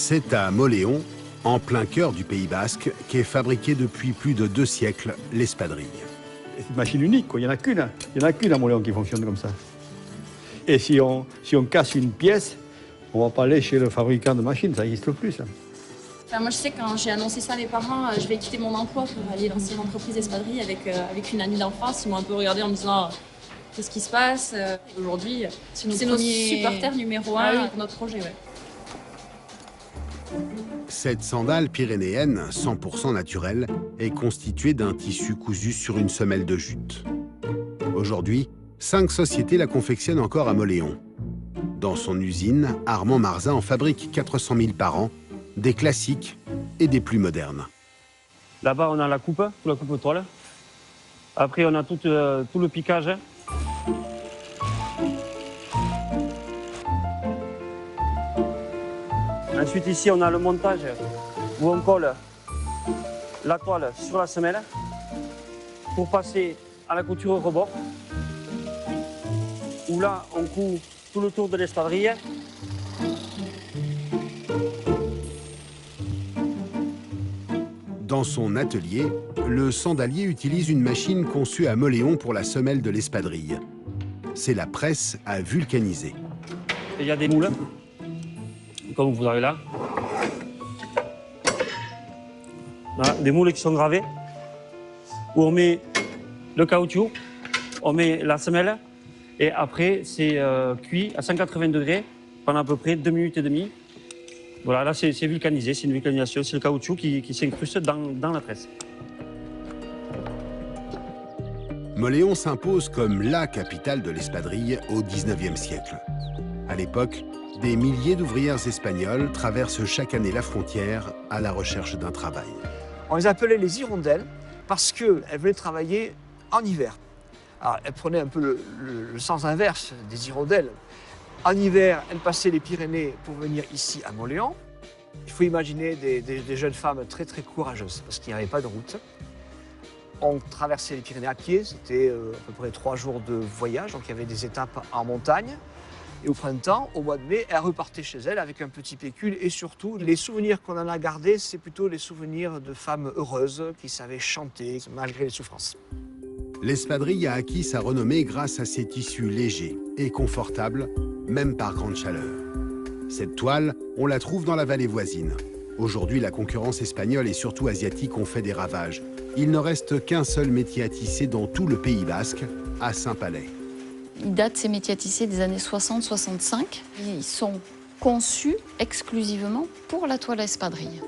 C'est à Mauléon, en plein cœur du Pays Basque, qu'est fabriquée depuis plus de 2 siècles l'espadrille. C'est une machine unique, quoi. Il n'y en a qu'une. Il n'y en a qu'une à Mauléon qui fonctionne comme ça. Et si on casse une pièce, on ne va pas aller chez le fabricant de machines, ça n'existe plus. Ça. Enfin, moi, je sais que quand j'ai annoncé ça à mes parents, je vais quitter mon emploi pour aller lancer une entreprise d'espadrille avec une amie d'enfance. Ils m'ont un peu regardé en me disant qu'est-ce qui se passe. Aujourd'hui, c'est nos supporters numéro 1 pour notre projet. Ouais. Cette sandale pyrénéenne, 100% naturelle, est constituée d'un tissu cousu sur une semelle de jute. Aujourd'hui, 5 sociétés la confectionnent encore à Mauléon. Dans son usine, Armand Marzin en fabrique 400 000 par an, des classiques et des plus modernes. Là-bas, on a la coupe toile. Après, on a tout le piquage. Ensuite, ici, on a le montage où on colle la toile sur la semelle pour passer à la couture au rebord. Où là, on coud tout le tour de l'espadrille. Dans son atelier, le sandalier utilise une machine conçue à Mauléon pour la semelle de l'espadrille. C'est la presse à vulcaniser. Il y a des moules, comme vous avez là. Voilà, des moules qui sont gravés, où on met le caoutchouc, on met la semelle, et après c'est cuit à 180 degrés pendant à peu près 2 minutes et demie. Voilà, là c'est vulcanisé, c'est une vulcanisation, c'est le caoutchouc qui s'incruste dans la tresse. Mauléon s'impose comme la capitale de l'espadrille au XIXe siècle. À l'époque, des milliers d'ouvrières espagnoles traversent chaque année la frontière à la recherche d'un travail. On les appelait les hirondelles parce qu'elles venaient travailler en hiver. Alors, elles prenaient un peu le sens inverse des hirondelles. En hiver, elles passaient les Pyrénées pour venir ici à Mauléon. Il faut imaginer des jeunes femmes très très courageuses parce qu'il n'y avait pas de route. On traversait les Pyrénées à pied, c'était à peu près 3 jours de voyage, donc il y avait des étapes en montagne. Et au printemps, au mois de mai, elles repartaient chez elles avec un petit pécule. Et surtout, les souvenirs qu'on en a gardés, c'est plutôt les souvenirs de femmes heureuses qui savaient chanter malgré les souffrances. L'espadrille a acquis sa renommée grâce à ses tissus légers et confortables, même par grande chaleur. Cette toile, on la trouve dans la vallée voisine. Aujourd'hui, la concurrence espagnole et surtout asiatique ont fait des ravages. Il ne reste qu'un seul métier à tisser dans tout le Pays Basque, à Saint-Palais. Ils datent, ces métiers à tisser, des années 60-65. Ils sont conçus exclusivement pour la toile à espadrille.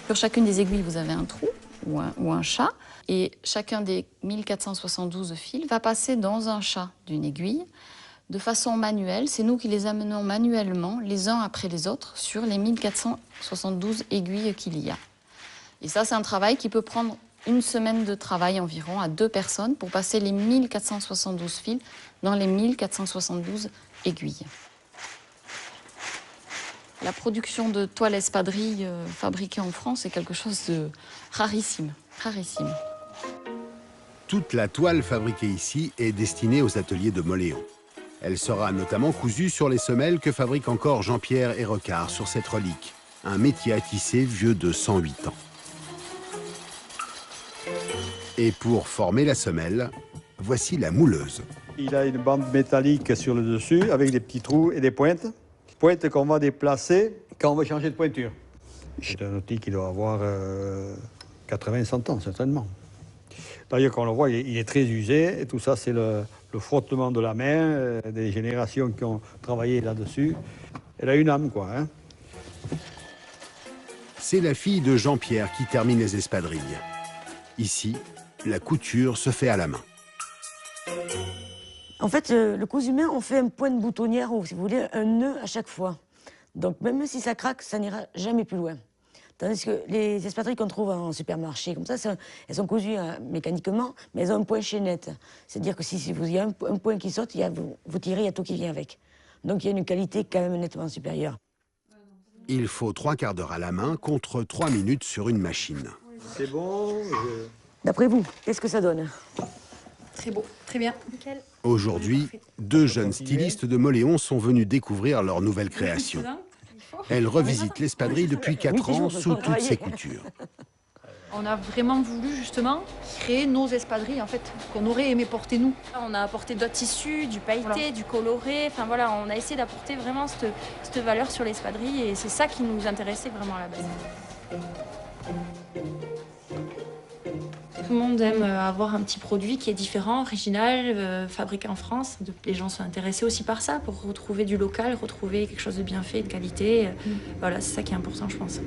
Sur chacune des aiguilles, vous avez un trou ou un chat. Et chacun des 1472 fils va passer dans un chat d'une aiguille de façon manuelle. C'est nous qui les amenons manuellement, les uns après les autres, sur les 1472 aiguilles qu'il y a. Et ça, c'est un travail qui peut prendre 1 semaine de travail environ à 2 personnes pour passer les 1472 fils dans les 1472 aiguilles. La production de toiles espadrilles fabriquées en France est quelque chose de rarissime, rarissime. Toute la toile fabriquée ici est destinée aux ateliers de Mauléon. Elle sera notamment cousue sur les semelles que fabrique encore Jean-Pierre Hérocard sur cette relique, un métier à tisser vieux de 108 ans. Et pour former la semelle, voici la mouleuse. Il a une bande métallique sur le dessus avec des petits trous et des pointes. Pointes qu'on va déplacer quand on va changer de pointure. C'est un outil qui doit avoir 80-100 ans, certainement. D'ailleurs, quand on le voit, il est très usé. Et tout ça, c'est le frottement de la main des générations qui ont travaillé là-dessus. Elle a une âme, quoi. Hein. C'est la fille de Jean-Pierre qui termine les espadrilles. Ici, la couture se fait à la main. En fait, le cousu main, on fait un point de boutonnière ou, si vous voulez, un nœud à chaque fois. Donc, même si ça craque, ça n'ira jamais plus loin. Tandis que les espadrilles qu'on trouve en supermarché, comme ça, elles sont cousues mécaniquement, mais elles ont un point chaînette. C'est-à-dire que si il y a un point qui saute, vous tirez, il y a tout qui vient avec. Donc, il y a une qualité quand même nettement supérieure. Il faut 3/4 d'heure à la main contre 3 minutes sur une machine. C'est bon. D'après vous, qu'est-ce que ça donne? Très beau, très bien. Nickel. Aujourd'hui, 2 jeunes stylistes de Mauléon sont venus découvrir leur nouvelle création. Elles revisitent l'espadrille depuis 4 ans sous toutes ses coutures. On a vraiment voulu justement créer nos espadrilles en fait, qu'on aurait aimé porter nous. On a apporté d'autres tissus, du pailleté, du coloré, enfin voilà, on a essayé d'apporter vraiment cette valeur sur l'espadrille et c'est ça qui nous intéressait vraiment à la base. Tout le monde aime avoir un petit produit qui est différent, original, fabriqué en France. Les gens sont intéressés aussi par ça, pour retrouver du local, retrouver quelque chose de bien fait, de qualité. Voilà, c'est ça qui est important, je pense.